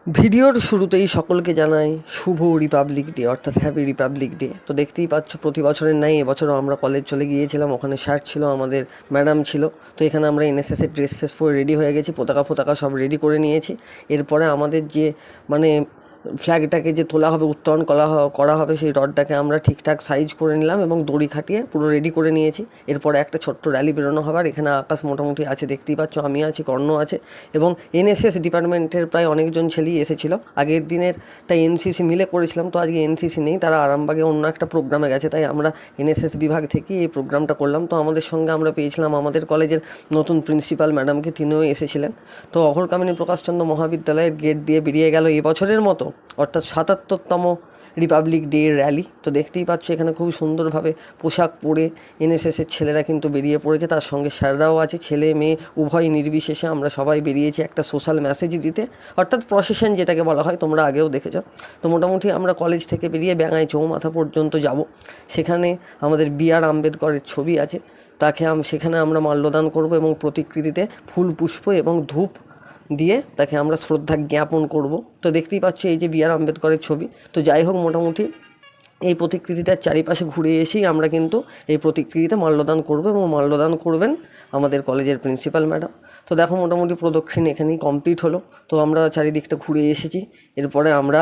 ভিডিওর শুরুতেই সকলকে জানাই শুভ রিপাবলিক ডে, অর্থাৎ হ্যাপি রিপাবলিক ডে। তো দেখতেই পাচ্ছ প্রতি বছরের নাই এবছরও আমরা কলেজ চলে গিয়েছিলাম, ওখানে স্যার ছিল, আমাদের ম্যাডাম ছিল। তো এখানে আমরা এনএসএসের ড্রেস ফ্রেস পরে রেডি হয়ে গেছি, পতাকা সব রেডি করে নিয়েছি। এরপরে আমাদের যে মানে ফ্ল্যাগটাকে যে তোলা হবে, উত্তোলন করা হবে, সেই রডটাকে আমরা ঠিকঠাক সাইজ করে নিলাম এবং দড়ি খাটিয়ে পুরো রেডি করে নিয়েছি। এরপরে একটা ছোট্ট র্যালি বেরোনো হবে। আর এখানে আকাশ মোটামুটি আছে, দেখতেই পাচ্ছ, আমি আছি, কর্ণ আছে এবং এনএসএস ডিপার্টমেন্টের প্রায় অনেকজন ছেলেই এসেছিলো। আগের দিনেরটা এনসিসি মিলে করেছিলাম, তো আজকে এনসিসি নেই, তারা আরামবাগে অন্য একটা প্রোগ্রামে গেছে, তাই আমরা এনএসএস বিভাগ থেকে এই প্রোগ্রামটা করলাম। তো আমাদের সঙ্গে আমরা পেয়েছিলাম আমাদের কলেজের নতুন প্রিন্সিপাল ম্যাডামকে, তিনিও এসেছিলেন। তো অঘরকামিনী প্রকাশচন্দ্র মহাবিদ্যালয়ের গেট দিয়ে বেরিয়ে গেল এবছরের মতো, অর্থাৎ ৭৭তম রিপাবলিক ডে র্যালি। তো দেখতেই পাচ্ছ এখানে খুব সুন্দরভাবে পোশাক পরে এনএসএসের ছেলেরা কিন্তু বেরিয়ে পড়েছে, তার সঙ্গে স্যাররাও আছে, ছেলে মেয়ে উভয় নির্বিশেষে আমরা সবাই বেরিয়েছি একটা সোশ্যাল মেসেজ দিতে, অর্থাৎ প্রসেশন যেটাকে বলা হয়, তোমরা আগেও দেখেছ। তো মোটামুটি আমরা কলেজ থেকে বেরিয়ে ব্যাঙাই চৌমাথা পর্যন্ত যাব। সেখানে আমাদের BR আম্বেদকরের ছবি আছে, সেখানে আমরা মাল্যদান করব এবং প্রতিকৃতিতে ফুল, পুষ্প এবং ধূপ দিয়ে তাকে আমরা শ্রদ্ধা জ্ঞাপন করব। তো দেখতেই পাচ্ছ এই যে BR আম্বেদকরের ছবি। তো যাই হোক, মোটামুটি এই প্রতিকৃতিটার চারিপাশে ঘুরে এসেই আমরা কিন্তু এই প্রতিকৃতিতে মাল্যদান করব এবং মাল্যদান করবেন আমাদের কলেজের প্রিন্সিপাল ম্যাডাম। তো দেখো মোটামুটি প্রদক্ষিণ এখানেই কমপ্লিট হলো। তো আমরা চারিদিকটা ঘুরে এসেছি। এরপরে আমরা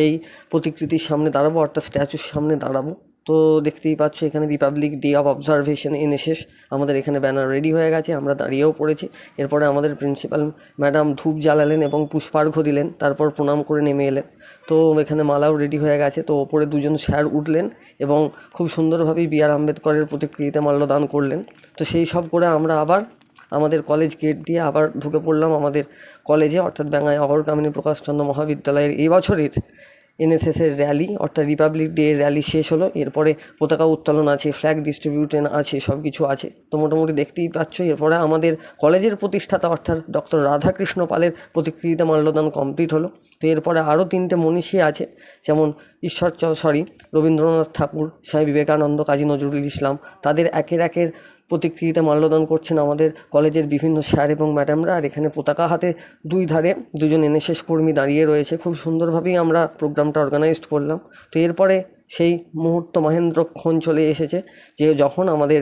এই প্রতিকৃতির সামনে দাঁড়াবো, অর্থাৎ স্ট্যাচুর সামনে দাঁড়াবো। তো দেখতেই পাচ্ছ এখানে Republic day of observation NSS, আমাদের এখানে ব্যানার রেডি হয়ে গেছে, আমরা দাঁড়িয়েও পড়েছি। এরপরে আমাদের প্রিন্সিপাল ম্যাডাম ধূপ জ্বালালেন এবং পুষ্পার্ঘ্য দিলেন, তারপর প্রণাম করে নেমে এলেন। তো এখানে মালাও রেডি হয়ে গেছে। তো ওপরে দুজন স্যার উঠলেন এবং খুব সুন্দরভাবেই BR আম্বেদকরের প্রতিকৃতিতে মাল্যদান করলেন। তো সেই সব করে আমরা আবার আমাদের কলেজ গেট দিয়ে আবার ঢুকে পড়লাম আমাদের কলেজে, অর্থাৎ ব্যাঙাই অঘরকামিনী প্রকাশচন্দ্র মহাবিদ্যালয়ের এই বছরের এনএসএসের র্যালি, অর্থাৎ রিপাবলিক ডে র্যালি শেষ হলো। এরপরে পতাকা উত্তোলন আছে, ফ্ল্যাগ ডিস্ট্রিবিউশন আছে, সব কিছু আছে। তো মোটামুটি দেখতেই পাচ্ছ এরপরে আমাদের কলেজের প্রতিষ্ঠাতা অর্থাৎ ডক্টর রাধাকৃষ্ণ পালের প্রতিকৃতিতে মাল্যদান কমপ্লিট হলো। তো এরপরে আরও 3টে মনীষী আছে, যেমন রবীন্দ্রনাথ ঠাকুর, স্বামী বিবেকানন্দ, কাজী নজরুল ইসলাম, তাদের একের প্রতিকৃতিতে মাল্যদান করছেন আমাদের কলেজের বিভিন্ন স্যার এবং ম্যাডামরা। আর এখানে পতাকা হাতে দুই ধারে দুজন এনএসএস কর্মী দাঁড়িয়ে রয়েছে। খুব সুন্দরভাবেই আমরা প্রোগ্রামটা অর্গানাইজড করলাম। তো এরপরে সেই মুহূর্ত মহেন্দ্রক্ষণ চলে এসেছে, যে যখন আমাদের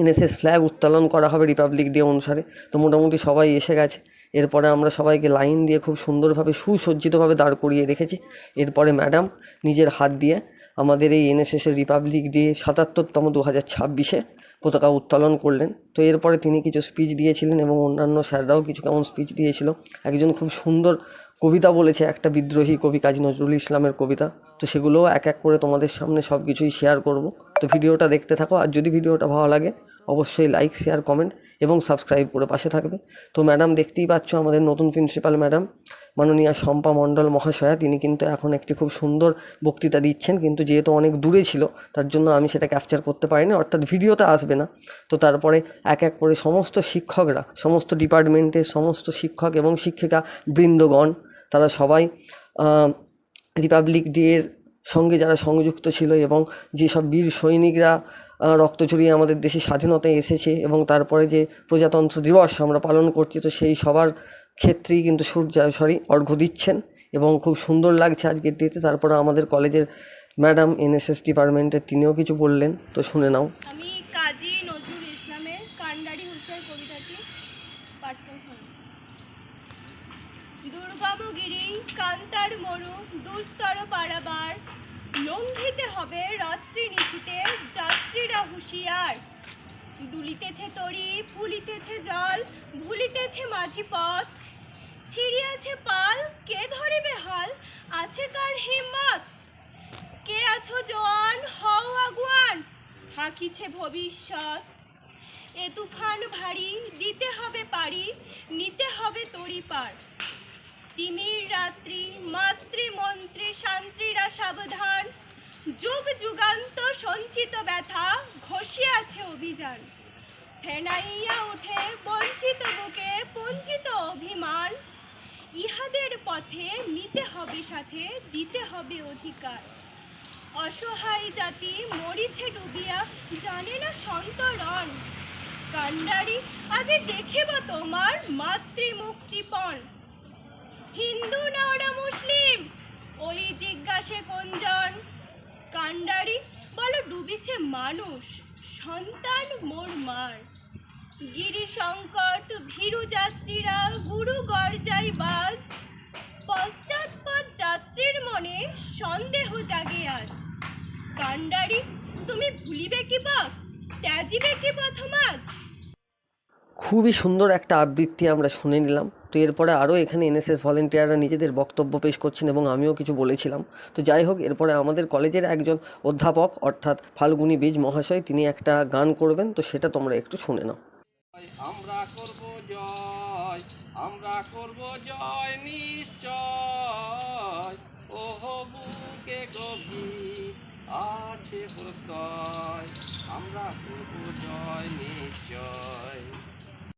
এনএসএস ফ্ল্যাগ উত্তোলন করা হবে রিপাবলিক ডে অনুসারে। তো মোটামুটি সবাই এসে গেছে। এরপরে আমরা সবাইকে লাইন দিয়ে খুব সুন্দরভাবে সুসজ্জিতভাবে দাঁড় করিয়ে রেখেছি। এরপরে ম্যাডাম নিজের হাত দিয়ে আমাদের এই এনএসএসের রিপাবলিক ডে ৭৭তম 2026-এ পতাকা উত্তোলন করলেন। তো এরপরে তিনি কিছু স্পিচ দিয়েছিলেন এবং অন্যান্য স্যাররাও কিছু কেমন স্পিচ দিয়েছিল। একজন খুব সুন্দর কবিতা বলেছে, একটা বিদ্রোহী কবি কাজী নজরুল ইসলামের কবিতা। তো সেগুলোও এক এক করে তোমাদের সামনে সব কিছুই শেয়ার করব। তো ভিডিওটা দেখতে থাকো, আর যদি ভিডিওটা ভালো লাগে অবশ্যই লাইক, শেয়ার, কমেন্ট এবং সাবস্ক্রাইব করে পাশে থাকবে। তো ম্যাডাম দেখতেই পাচ্ছ আমাদের নতুন প্রিন্সিপাল ম্যাডাম মাননীয়া শম্পা মণ্ডল মহাশয়া, তিনি কিন্তু এখন একটি খুব সুন্দর বক্তৃতা দিচ্ছেন, কিন্তু যেহেতু অনেক দূরে ছিল তার জন্য আমি সেটা ক্যাপচার করতে পারিনি, অর্থাৎ ভিডিওতে আসবে না। তো তারপরে এক এক করে সমস্ত শিক্ষকরা, সমস্ত ডিপার্টমেন্টের সমস্ত শিক্ষক এবং শিক্ষিকা বৃন্দগণ, তারা সবাই রিপাবলিক ডের সঙ্গে যারা সংযুক্ত ছিল এবং যেসব বীর সৈনিকরা রক্ত ঝরিয়ে আমাদের দেশে স্বাধীনতায় এসেছে এবং তারপরে যে প্রজাতন্ত্র দিবস আমরা পালন করছি, তো সেই সবার ক্ষেত্রেই কিন্তু অর্ঘ্য দিচ্ছেন এবং খুব সুন্দর লাগছে আজকের ডেতে। তারপরে আমাদের কলেজের ম্যাডাম এনএসএস ডিপার্টমেন্টের, তিনিও কিছু বললেন, তো শুনে নাও। আমি কাজী নজরুল ইসলামের কান্ডারি হুঁশিয়ার কবিতাটি পাঠ করে শোনাচ্ছি। দুর্গম গিরি কান্তার মরু দুস্তর পারাবার, লঙ্ঘিতে হবে রাত্রি নিশীতে যাত্রীরা হুঁশিয়ার। দুলিতেছে তরি ফুলিতেছে জল ভুলিতেছে মাঝি পথ, ছিড়িয়াছে পাল কে ধরিবে হাল, আছে কার হিম্মত। কে আছো জোয়ান হও আগুয়ান, হাঁকিছে ভবিষ্যৎ। এ তুফান ভারী, দিতে হবে পারি, নিতে হবে তরি পার। তিমির রাত্রি, মাতৃমন্ত্রে শান্তিরা সাবধান। যুগ যুগান্ত সঞ্চিত ব্যথা, ঘষিয়াছে অভিযান। ফেনাইয়া উঠে বঞ্চিত বুকে বঞ্চিত অভিমান। ইহাদের পথে নিতে হবে সাথে, দিতে হবে অধিকার। অসহায় জাতি মরিছে ডুবিয়া, জানে না সন্তরণ। কান্ডারি আজ দেখিব তোমার মাতৃমুক্তিপণ। হিন্দু না ওরা মুসলিম, ওই জিজ্ঞাসে কোনজন? কান্ডারি বলো ডুবিছে মানুষ, সন্তান মোর মার। গিরি সংকট ভীরু যাত্রীরা গুরু গর্জাই বাজ। পশ্চাৎপদ যাত্রীর মনে সন্দেহ জাগে আজ। কান্ডারি তুমি ভুলিবে কি পথ, ত্যাজিবে কি পথমাজ? খুবই সুন্দর একটা আবৃত্তি আমরা শুনে নিলাম। তো এরপরে আরও এখানে এনএসএস ভলেন্টিয়াররা নিজেদের বক্তব্য পেশ করছেন এবং আমিও কিছু বলেছিলাম। তো যাই হোক, এরপরে আমাদের কলেজের একজন অধ্যাপক অর্থাৎ ফাল্গুনী বীজ মহাশয় তিনি একটা গান করবেন, তো সেটা তোমরা একটু শুনে নাও। আমরা করব জয়, আমরা করব জয় নিশ্চয়। ওহ বুকে গভীর আছে প্রত্যয়, আমরা করব জয় নিশ্চয়।